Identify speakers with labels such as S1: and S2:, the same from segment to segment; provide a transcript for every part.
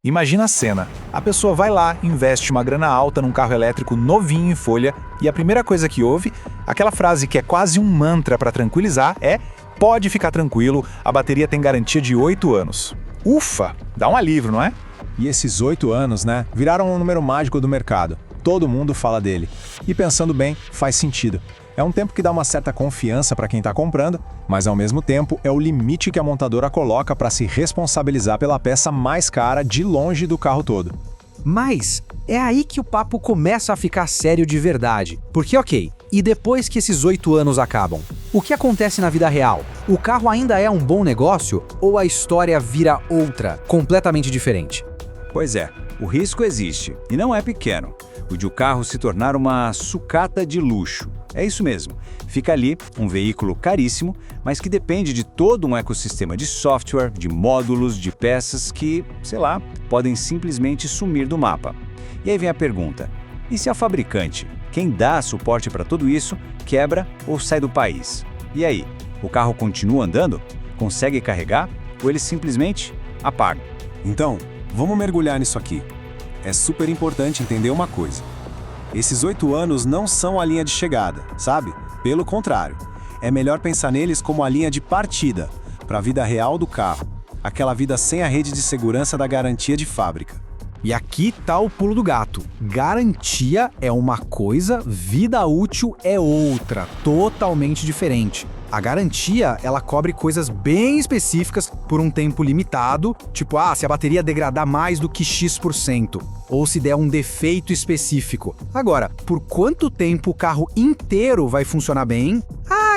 S1: Imagina a cena. A pessoa vai lá, investe uma grana alta num carro elétrico novinho em folha e a primeira coisa que ouve, aquela frase que é quase um mantra para tranquilizar, é: pode ficar tranquilo, a bateria tem garantia de 8 anos. Ufa! Dá um alívio, não é?
S2: E esses 8 anos, né, viraram um número mágico do mercado. Todo mundo fala dele. E pensando bem, faz sentido. É um tempo que dá uma certa confiança para quem está comprando, mas ao mesmo tempo é o limite que a montadora coloca para se responsabilizar pela peça mais cara de longe do carro todo.
S3: Mas é aí que o papo começa a ficar sério de verdade. Porque ok, e depois que esses 8 anos acabam? O que acontece na vida real? O carro ainda é um bom negócio ou a história vira outra, completamente diferente?
S4: Pois é, o risco existe, e não é pequeno. O de o carro se tornar uma sucata de luxo. É isso mesmo. Fica ali um veículo caríssimo, mas que depende de todo um ecossistema de software, de módulos, de peças que, sei lá, podem simplesmente sumir do mapa. E aí vem a pergunta: e se a fabricante, quem dá suporte para tudo isso, quebra ou sai do país? E aí, o carro continua andando? Consegue carregar? Ou ele simplesmente apaga?
S2: Então, vamos mergulhar nisso aqui. É super importante entender uma coisa. Esses 8 anos não são a linha de chegada, sabe? Pelo contrário, é melhor pensar neles como a linha de partida para a vida real do carro, aquela vida sem a rede de segurança da garantia de fábrica.
S3: E aqui tá o pulo do gato. Garantia é uma coisa, vida útil é outra, totalmente diferente. A garantia, ela cobre coisas bem específicas por um tempo limitado, tipo, se a bateria degradar mais do que X%, ou se der um defeito específico. Agora, por quanto tempo o carro inteiro vai funcionar bem?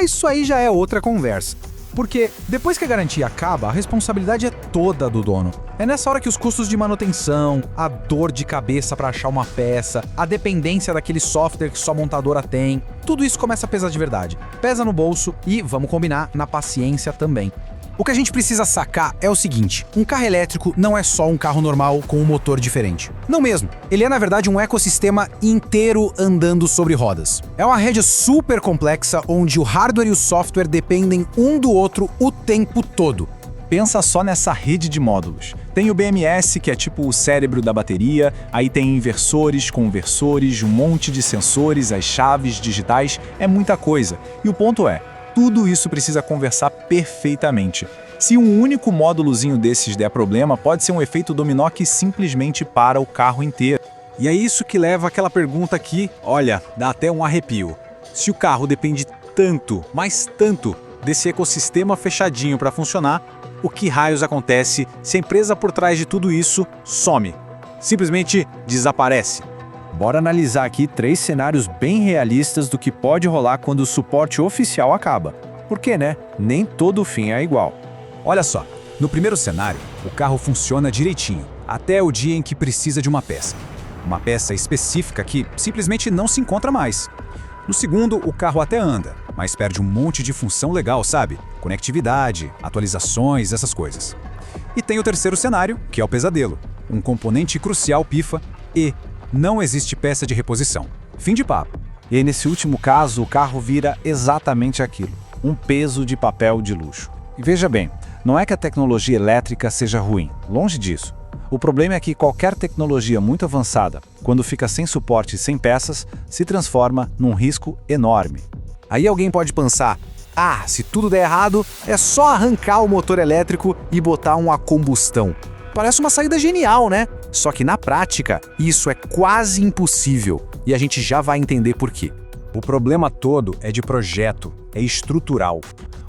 S3: Isso aí já é outra conversa. Porque depois que a garantia acaba, a responsabilidade é toda do dono. É nessa hora que os custos de manutenção, a dor de cabeça para achar uma peça, a dependência daquele software que só a montadora tem, tudo isso começa a pesar de verdade. Pesa no bolso e, vamos combinar, na paciência também. O que a gente precisa sacar é o seguinte: um carro elétrico não é só um carro normal com um motor diferente. Não mesmo. Ele é, na verdade, um ecossistema inteiro andando sobre rodas. É uma rede super complexa onde o hardware e o software dependem um do outro o tempo todo.
S1: Pensa só nessa rede de módulos. Tem o BMS, que é tipo o cérebro da bateria, aí tem inversores, conversores, um monte de sensores, as chaves digitais, é muita coisa. E o ponto é: tudo isso precisa conversar perfeitamente. Se um único módulozinho desses der problema, pode ser um efeito dominó que simplesmente para o carro inteiro.
S4: E é isso que leva àquela pergunta que, olha, dá até um arrepio. Se o carro depende tanto, mas tanto, desse ecossistema fechadinho para funcionar, o que raios acontece se a empresa por trás de tudo isso some? Simplesmente desaparece.
S3: Bora analisar aqui 3 cenários bem realistas do que pode rolar quando o suporte oficial acaba. Porque, né? Nem todo fim é igual.
S2: Olha só, no primeiro cenário, o carro funciona direitinho, até o dia em que precisa de uma peça. Uma peça específica que simplesmente não se encontra mais. No segundo, o carro até anda, mas perde um monte de função legal, sabe? Conectividade, atualizações, essas coisas. E tem o terceiro cenário, que é o pesadelo. Um componente crucial pifa e não existe peça de reposição. Fim de papo.
S1: E aí, nesse último caso, o carro vira exatamente aquilo: um peso de papel de luxo. E veja bem, não é que a tecnologia elétrica seja ruim, longe disso. O problema é que qualquer tecnologia muito avançada, quando fica sem suporte e sem peças, se transforma num risco enorme.
S3: Aí alguém pode pensar: se tudo der errado, é só arrancar o motor elétrico e botar a combustão. Parece uma saída genial, né? Só que na prática, isso é quase impossível. E a gente já vai entender por quê.
S2: O problema todo é de projeto, é estrutural.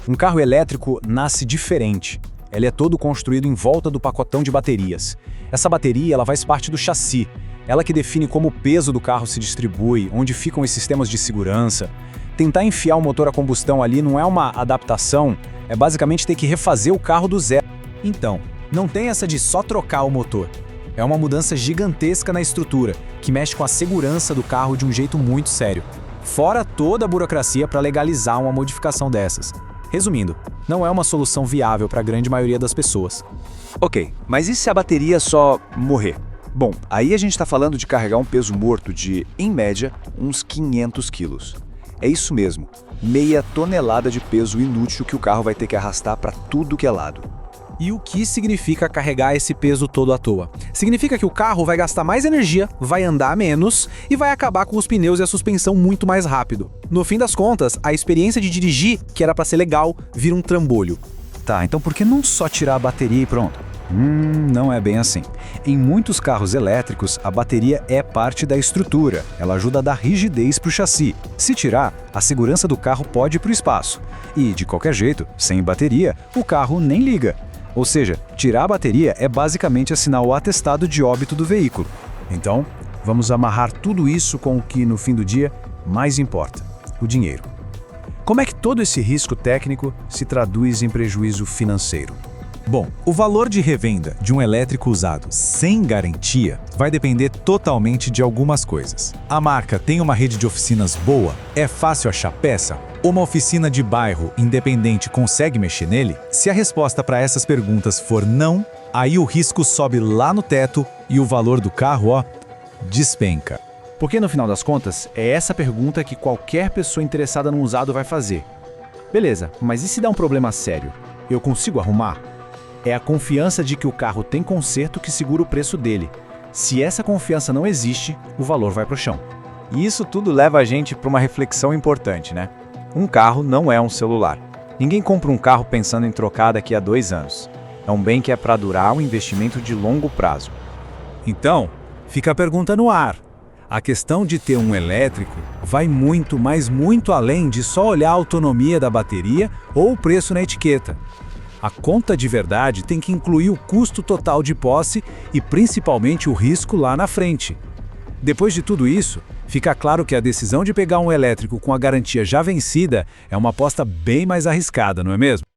S2: Um carro elétrico nasce diferente. Ele é todo construído em volta do pacotão de baterias. Essa bateria, ela faz parte do chassi. Ela que define como o peso do carro se distribui, onde ficam os sistemas de segurança. Tentar enfiar o motor a combustão ali não é uma adaptação, é basicamente ter que refazer o carro do zero. Então, não tem essa de só trocar o motor. É uma mudança gigantesca na estrutura, que mexe com a segurança do carro de um jeito muito sério. Fora toda a burocracia para legalizar uma modificação dessas. Resumindo, não é uma solução viável para a grande maioria das pessoas.
S4: Ok, mas e se a bateria só morrer? Bom, aí a gente está falando de carregar um peso morto de, em média, uns 500 quilos. É isso mesmo, meia tonelada de peso inútil que o carro vai ter que arrastar para tudo que é lado.
S3: E o que significa carregar esse peso todo à toa? Significa que o carro vai gastar mais energia, vai andar menos e vai acabar com os pneus e a suspensão muito mais rápido. No fim das contas, a experiência de dirigir, que era para ser legal, vira um trambolho.
S2: Tá, então por que não só tirar a bateria e pronto? Não é bem assim. Em muitos carros elétricos, a bateria é parte da estrutura. Ela ajuda a dar rigidez para o chassi. Se tirar, a segurança do carro pode ir para o espaço. E, de qualquer jeito, sem bateria, o carro nem liga. Ou seja, tirar a bateria é basicamente assinar o atestado de óbito do veículo. Então, vamos amarrar tudo isso com o que, no fim do dia, mais importa: o dinheiro. Como é que todo esse risco técnico se traduz em prejuízo financeiro?
S1: Bom, o valor de revenda de um elétrico usado sem garantia vai depender totalmente de algumas coisas. A marca tem uma rede de oficinas boa? É fácil achar peça? Uma oficina de bairro independente consegue mexer nele? Se a resposta para essas perguntas for não, aí o risco sobe lá no teto e o valor do carro, despenca.
S3: Porque no final das contas, é essa pergunta que qualquer pessoa interessada no usado vai fazer. Beleza, mas e se dá um problema sério? Eu consigo arrumar? É a confiança de que o carro tem conserto que segura o preço dele. Se essa confiança não existe, o valor vai pro chão.
S4: E isso tudo leva a gente para uma reflexão importante, né? Um carro não é um celular. Ninguém compra um carro pensando em trocar daqui a 2 anos. É um bem que é para durar, um investimento de longo prazo.
S1: Então, fica a pergunta no ar. A questão de ter um elétrico vai muito, mas muito além de só olhar a autonomia da bateria ou o preço na etiqueta. A conta de verdade tem que incluir o custo total de posse e principalmente o risco lá na frente. Depois de tudo isso, fica claro que a decisão de pegar um elétrico com a garantia já vencida é uma aposta bem mais arriscada, não é mesmo?